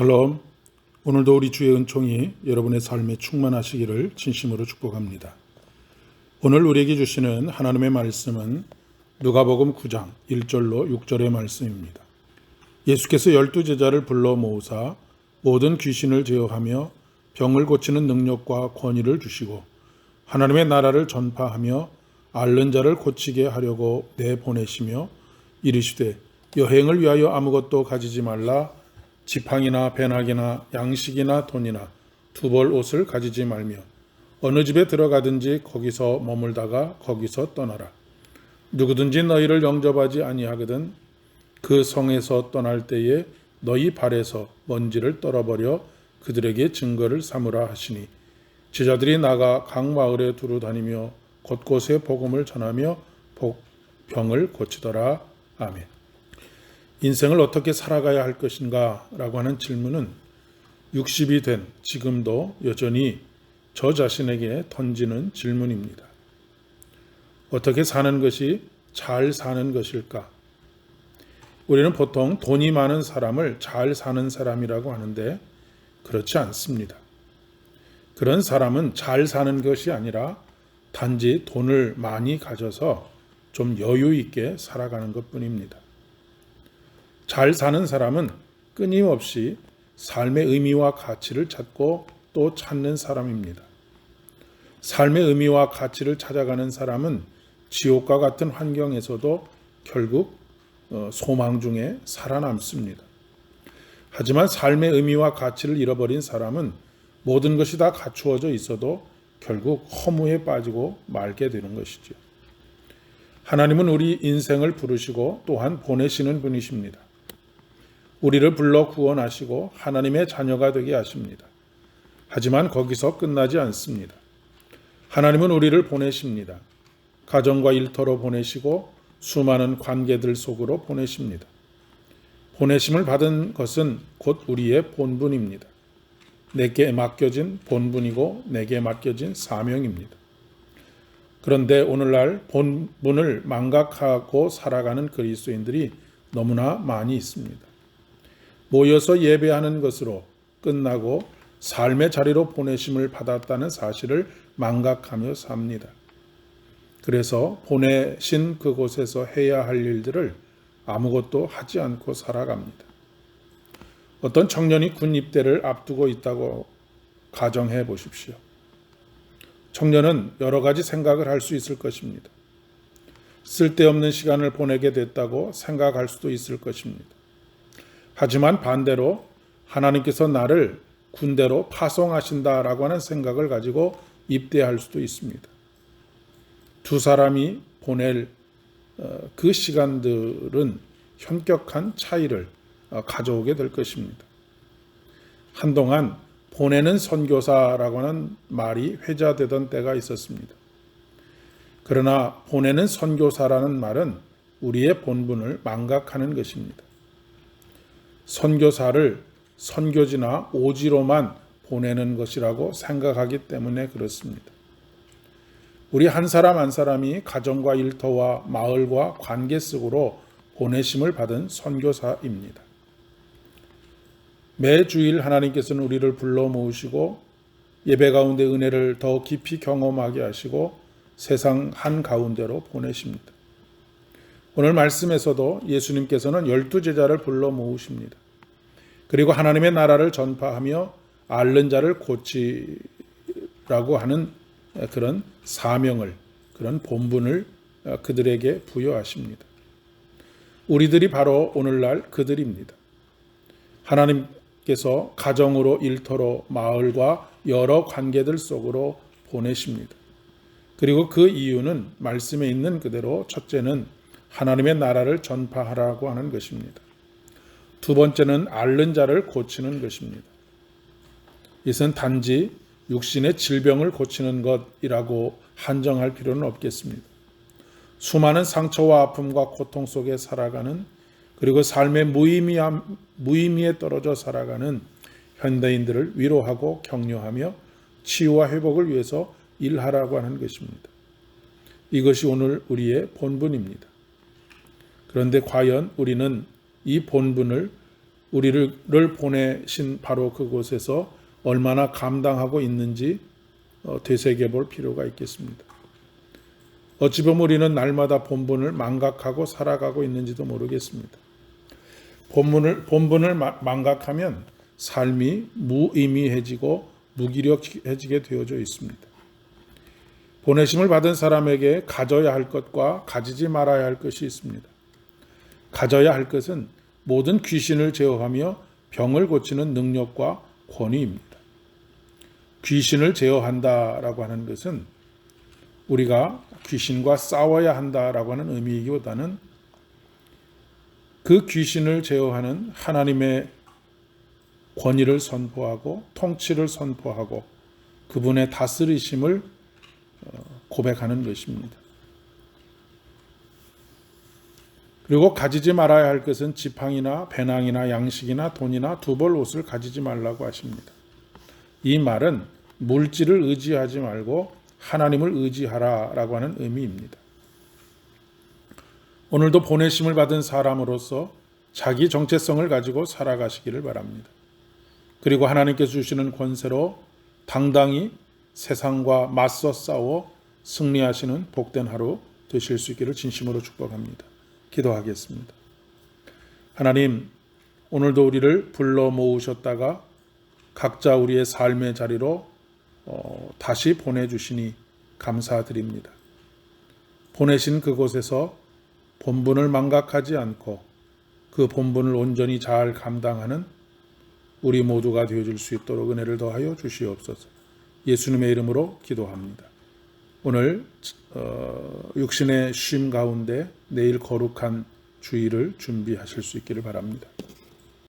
샬롬. 오늘도 우리 주의 은총이 여러분의 삶에 충만하시기를 진심으로 축복합니다. 오늘 우리에게 주시는 하나님의 말씀은 누가복음 9장 1절로 6절의 말씀입니다. 예수께서 12제자를 불러 모으사 모든 귀신을 제어하며 병을 고치는 능력과 권위를 주시고 하나님의 나라를 전파하며 앓는 자를 고치게 하려고 내보내시며 이르시되 여행을 위하여 아무것도 가지지 말라. 지팡이나 배낭이나 양식이나 돈이나 두 벌 옷을 가지지 말며 어느 집에 들어가든지 거기서 머물다가 거기서 떠나라. 누구든지 너희를 영접하지 아니하거든 그 성에서 떠날 때에 너희 발에서 먼지를 떨어버려 그들에게 증거를 삼으라 하시니 제자들이 나가 각 마을에 두루 다니며 곳곳에 복음을 전하며 병을 고치더라. 아멘. 인생을 어떻게 살아가야 할 것인가 라고 하는 질문은 60이 된 지금도 여전히 저 자신에게 던지는 질문입니다. 어떻게 사는 것이 잘 사는 것일까? 우리는 보통 돈이 많은 사람을 잘 사는 사람이라고 하는데 그렇지 않습니다. 그런 사람은 잘 사는 것이 아니라 단지 돈을 많이 가져서 좀 여유 있게 살아가는 것뿐입니다. 잘 사는 사람은 끊임없이 삶의 의미와 가치를 찾고 또 찾는 사람입니다. 삶의 의미와 가치를 찾아가는 사람은 지옥과 같은 환경에서도 결국 소망 중에 살아남습니다. 하지만 삶의 의미와 가치를 잃어버린 사람은 모든 것이 다 갖추어져 있어도 결국 허무에 빠지고 말게 되는 것이죠. 하나님은 우리 인생을 부르시고 또한 보내시는 분이십니다. 우리를 불러 구원하시고 하나님의 자녀가 되게 하십니다. 하지만 거기서 끝나지 않습니다. 하나님은 우리를 보내십니다. 가정과 일터로 보내시고 수많은 관계들 속으로 보내십니다. 보내심을 받은 것은 곧 우리의 본분입니다. 내게 맡겨진 본분이고 내게 맡겨진 사명입니다. 그런데 오늘날 본분을 망각하고 살아가는 그리스도인들이 너무나 많이 있습니다. 모여서 예배하는 것으로 끝나고 삶의 자리로 보내심을 받았다는 사실을 망각하며 삽니다. 그래서 보내신 그곳에서 해야 할 일들을 아무것도 하지 않고 살아갑니다. 어떤 청년이 군 입대를 앞두고 있다고 가정해 보십시오. 청년은 여러 가지 생각을 할 수 있을 것입니다. 쓸데없는 시간을 보내게 됐다고 생각할 수도 있을 것입니다. 하지만 반대로 하나님께서 나를 군대로 파송하신다라고 하는 생각을 가지고 입대할 수도 있습니다. 두 사람이 보낼 그 시간들은 현격한 차이를 가져오게 될 것입니다. 한동안 보내는 선교사라고 하는 말이 회자되던 때가 있었습니다. 그러나 보내는 선교사라는 말은 우리의 본분을 망각하는 것입니다. 선교사를 선교지나 오지로만 보내는 것이라고 생각하기 때문에 그렇습니다. 우리 한 사람 한 사람이 가정과 일터와 마을과 관계 속으로 보내심을 받은 선교사입니다. 매주일 하나님께서는 우리를 불러 모으시고 예배 가운데 은혜를 더 깊이 경험하게 하시고 세상 한가운데로 보내십니다. 오늘 말씀에서도 예수님께서는 12제자를 불러 모으십니다. 그리고 하나님의 나라를 전파하며 앓는 자를 고치라고 하는 그런 사명을, 그런 본분을 그들에게 부여하십니다. 우리들이 바로 오늘날 그들입니다. 하나님께서 가정으로, 일터로, 마을과 여러 관계들 속으로 보내십니다. 그리고 그 이유는 말씀에 있는 그대로 첫째는 하나님의 나라를 전파하라고 하는 것입니다. 두 번째는 앓는 자를 고치는 것입니다. 이것은 단지 육신의 질병을 고치는 것이라고 한정할 필요는 없겠습니다. 수많은 상처와 아픔과 고통 속에 살아가는, 그리고 삶의 무의미에 떨어져 살아가는 현대인들을 위로하고 격려하며 치유와 회복을 위해서 일하라고 하는 것입니다. 이것이 오늘 우리의 본분입니다. 그런데 과연 우리는 이 본분을 우리를 보내신 바로 그곳에서 얼마나 감당하고 있는지 되새겨 볼 필요가 있겠습니다. 어찌 보면 우리는 날마다 본분을 망각하고 살아가고 있는지도 모르겠습니다. 본분을 망각하면 삶이 무의미해지고 무기력해지게 되어져 있습니다. 보내심을 받은 사람에게 가져야 할 것과 가지지 말아야 할 것이 있습니다. 가져야 할 것은 모든 귀신을 제어하며 병을 고치는 능력과 권위입니다. 귀신을 제어한다라고 하는 것은 우리가 귀신과 싸워야 한다라고 하는 의미이기보다는 그 귀신을 제어하는 하나님의 권위를 선포하고 통치를 선포하고 그분의 다스리심을 고백하는 것입니다. 그리고 가지지 말아야 할 것은 지팡이나 배낭이나 양식이나 돈이나 두 벌 옷을 가지지 말라고 하십니다. 이 말은 물질을 의지하지 말고 하나님을 의지하라라고 하는 의미입니다. 오늘도 보내심을 받은 사람으로서 자기 정체성을 가지고 살아가시기를 바랍니다. 그리고 하나님께서 주시는 권세로 당당히 세상과 맞서 싸워 승리하시는 복된 하루 되실 수 있기를 진심으로 축복합니다. 기도하겠습니다. 하나님, 오늘도 우리를 불러 모으셨다가 각자 우리의 삶의 자리로 다시 보내주시니 감사드립니다. 보내신 그곳에서 본분을 망각하지 않고 그 본분을 온전히 잘 감당하는 우리 모두가 되어줄 수 있도록 은혜를 더하여 주시옵소서. 예수님의 이름으로 기도합니다. 오늘 육신의 쉼 가운데 내일 거룩한 주일을 준비하실 수 있기를 바랍니다.